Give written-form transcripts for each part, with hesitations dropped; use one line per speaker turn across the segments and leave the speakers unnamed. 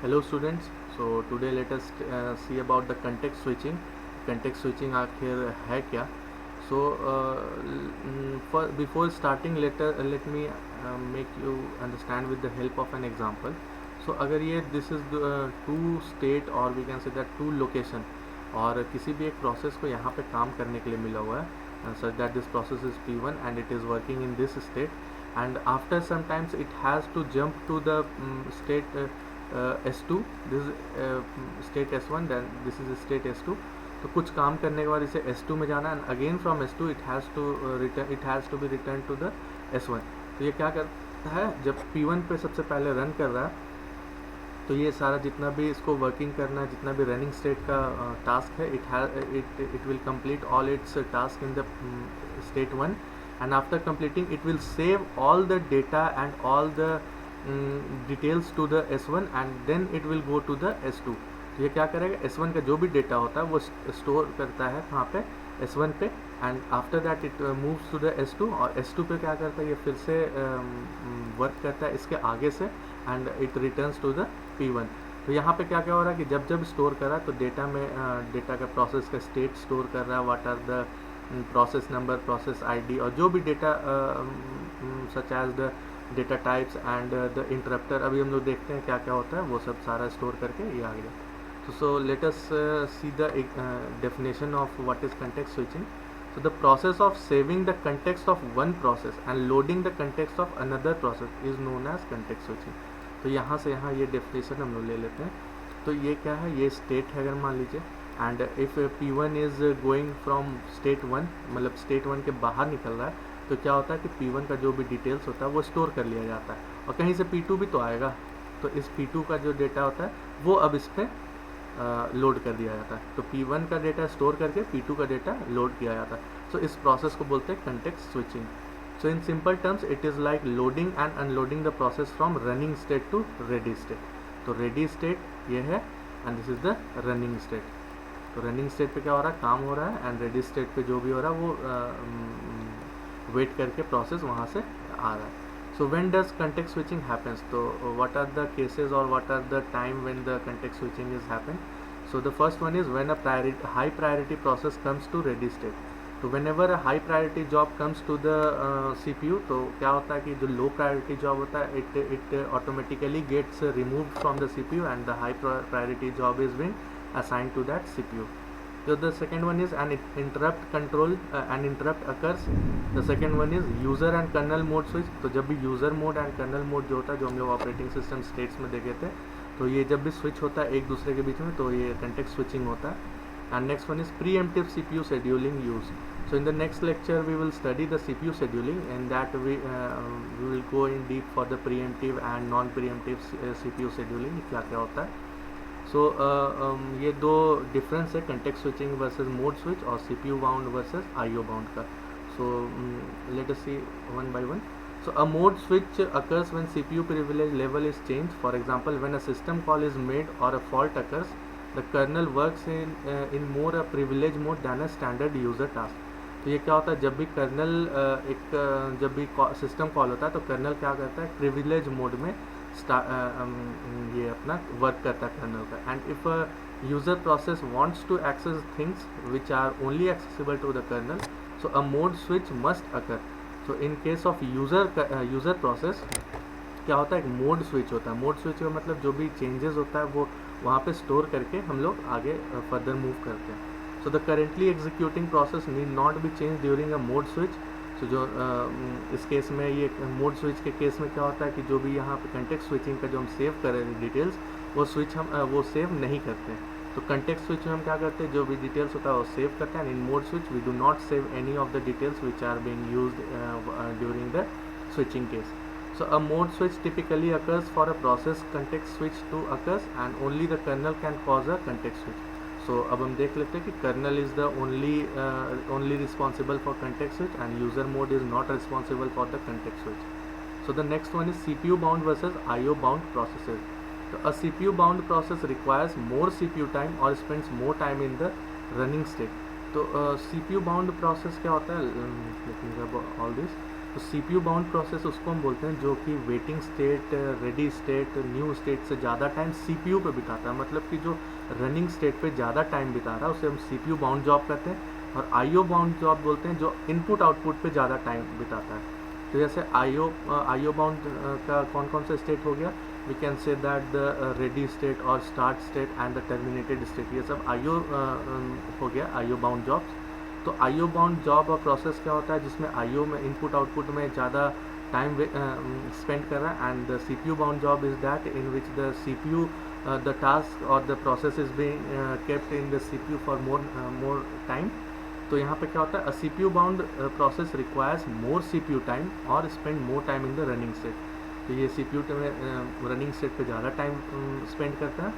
Hello students. So today let us see about the context switching. Context switching आखिर है क्या? So for before starting let me make you understand with the help of an example. So अगर ये this is the two state or we can say that two location और किसी भी एक process को यहाँ पे काम करने के लिए मिला हुआ है such that this process is P1 and it is working in this state and after sometimes it has to jump to the state S2 this is state S1 then this is state S2 तो कुछ काम करने के बाद इसे S2 में जाना and again from S2 it has to be return to the S1। तो ये क्या करता है जब P1 पे सबसे पहले रन कर रहा है तो ये सारा जितना भी इसको वर्किंग करना है जितना भी रनिंग स्टेट का टास्क है it will complete all it's task in the state 1 and after completing it will save all the data and all the details to the S1 and then it will go to the S2। तो ये क्या करेगा S1 का जो भी data होता है वो स्टोर करता है वहाँ पे S1 पे and after that it moves to the S2 और S2 पे क्या करता है ये फिर से वर्क करता है इसके आगे से and it returns to the P1। तो यहाँ पे क्या क्या हो रहा है कि जब जब स्टोर कर रहा है तो डेटा में डेटा का प्रोसेस का स्टेट स्टोर कर रहा है what are the process number process ID और जो भी data such as the data types and the interrupter अभी हम लोग देखते हैं क्या क्या होता है वो सब सारा स्टोर करके ये आ गया। So let us see the definition of what is context switching. So the process of saving the context of one process and loading the context of another process is known as context switching। तो यहाँ से यहाँ ये definition हम लोग ले लेते हैं। तो ये क्या है ये state है अगर मान लीजिए and if P1 is going from state 1 मतलब state 1 के बाहर निकल रहा है तो क्या होता है कि P1 का जो भी डिटेल्स होता है वो स्टोर कर लिया जाता है और कहीं से P2 भी तो आएगा तो इस P2 का जो डेटा होता है वो अब इस पर लोड कर दिया जाता है। तो P1 का डेटा स्टोर करके P2 का डेटा लोड किया जाता है। सो इस प्रोसेस को बोलते हैं context switching. So in simple terms it is like loading and unloading the process from running state to ready state. तो रेडी स्टेट ये है and this is the running state. तो रनिंग स्टेट पे क्या हो रहा है काम हो रहा है एंड रेडी स्टेट पे जो भी हो रहा है वो वेट करके प्रोसेस वहाँ से आ रहा है। So when does context switching happens? So what are the cases or what are the time when the context switching is happen? So the first one is when a high priority process comes to ready state. तो whenever a high priority job comes to the CPU तो क्या होता है कि जो low priority job होता है it automatically gets removed from the CPU and the high priority job is being assigned to that CPU. So the second one is an interrupt control an interrupt occurs. The second one is user and kernel mode switch। तो जब भी user mode and kernel mode जो होता है जो हम लोग operating system states में देखे थे तो ये जब भी स्विच होता है एक दूसरे के बीच में तो ये context switching होता है। And next one is preemptive CPU scheduling use। So in the next lecture we will study the CPU scheduling and that we will go in deep for the preemptive and non-preemptive CPU scheduling क्या क्या होता है। सो ये दो difference है context switching versus mode switch और CPU bound versus IO bound का। So let us see one by one. So a mode switch occurs when CPU privilege level is changed. For example, when a system call is made or a fault occurs, the kernel works in more a privilege mode than a standard user task। तो ये क्या होता है जब भी colonel जब भी system call होता है तो कर्नल क्या करता है प्रिविलेज मोड में ये अपना वर्क करता है कर्नल का। And if user process wants to access things which are only accessible to the kernel so a mode switch must occur. So in case of user process क्या होता है एक मोड स्विच होता है। Mode switch का मतलब जो भी चेंजेस होता है वो वहाँ पे स्टोर करके हम लोग आगे फर्दर मूव करते हैं। So the currently executing process need not be change during a mode switch. तो जो इस केस में ये मोड स्विच के केस में क्या होता है कि जो भी यहाँ पे कंटेक्स्ट स्विचिंग का जो हम सेव कर रहे हैं डिटेल्स वो स्विच हम वो सेव नहीं करते हैं। तो कंटेक्स्ट स्विच में हम क्या करते हैं जो भी डिटेल्स होता है वो सेव करते हैं। In mode switch we do not save any of the details which are being used during the switching case. So a mode switch typically occurs for a process context switch to occurs and only the kernel can cause a context switch। So अब हम देख लेते हैं कि kernel is the only responsible for context switch and user mode is not responsible for the context switch। So the next one is CPU bound versus IO bound processes। So a CPU bound process requires more CPU time or spends more time in the running state। तो CPU bound process क्या होता है let me grab all this। तो CPU bound process उसको हम बोलते हैं जो कि waiting state, ready state, new state से ज़्यादा टाइम CPU पे बिताता है, मतलब कि जो रनिंग स्टेट पे ज़्यादा टाइम बिता रहा है उसे हम CPU बाउंड जॉब कहते हैं। और IO बाउंड जॉब बोलते हैं जो इनपुट आउटपुट पे ज़्यादा टाइम बिताता है। तो जैसे IO बाउंड का कौन कौन सा स्टेट हो गया, we can say that the ready state और start state and the terminated state, ये सब IO हो गया IO बाउंड जॉब्स। तो IO बाउंड जॉब और प्रोसेस क्या होता है जिसमें IO में इनपुट आउटपुट में ज़्यादा टाइम स्पेंड कर रहा है, and the CPU bound job is that in which the CPU the task or the process is being kept in the CPU for more time। तो यहाँ पे क्या होता है, CPU bound process requires more CPU time और spend more time in the running state. तो ये CPU में रनिंग स्टेट पे ज़्यादा टाइम स्पेंड करता है,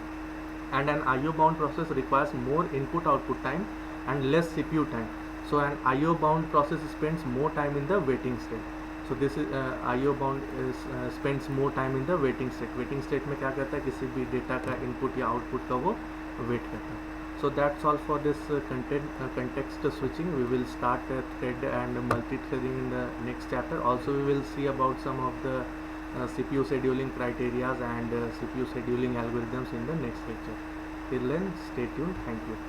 and an IO bound process requires more input output time and less CPU time. So an IO bound process spends more time in the waiting state. So this is IO bound is spends more time in the waiting state. Waiting state में क्या करता है, किसी भी data का input या output का वो वेट करता है। So that's all for this context switching. We will start thread and multi-threading in the next chapter. Also we will see about some of the CPU scheduling criteria and CPU scheduling algorithms in the next lecture. Till then, stay tuned. Thank you.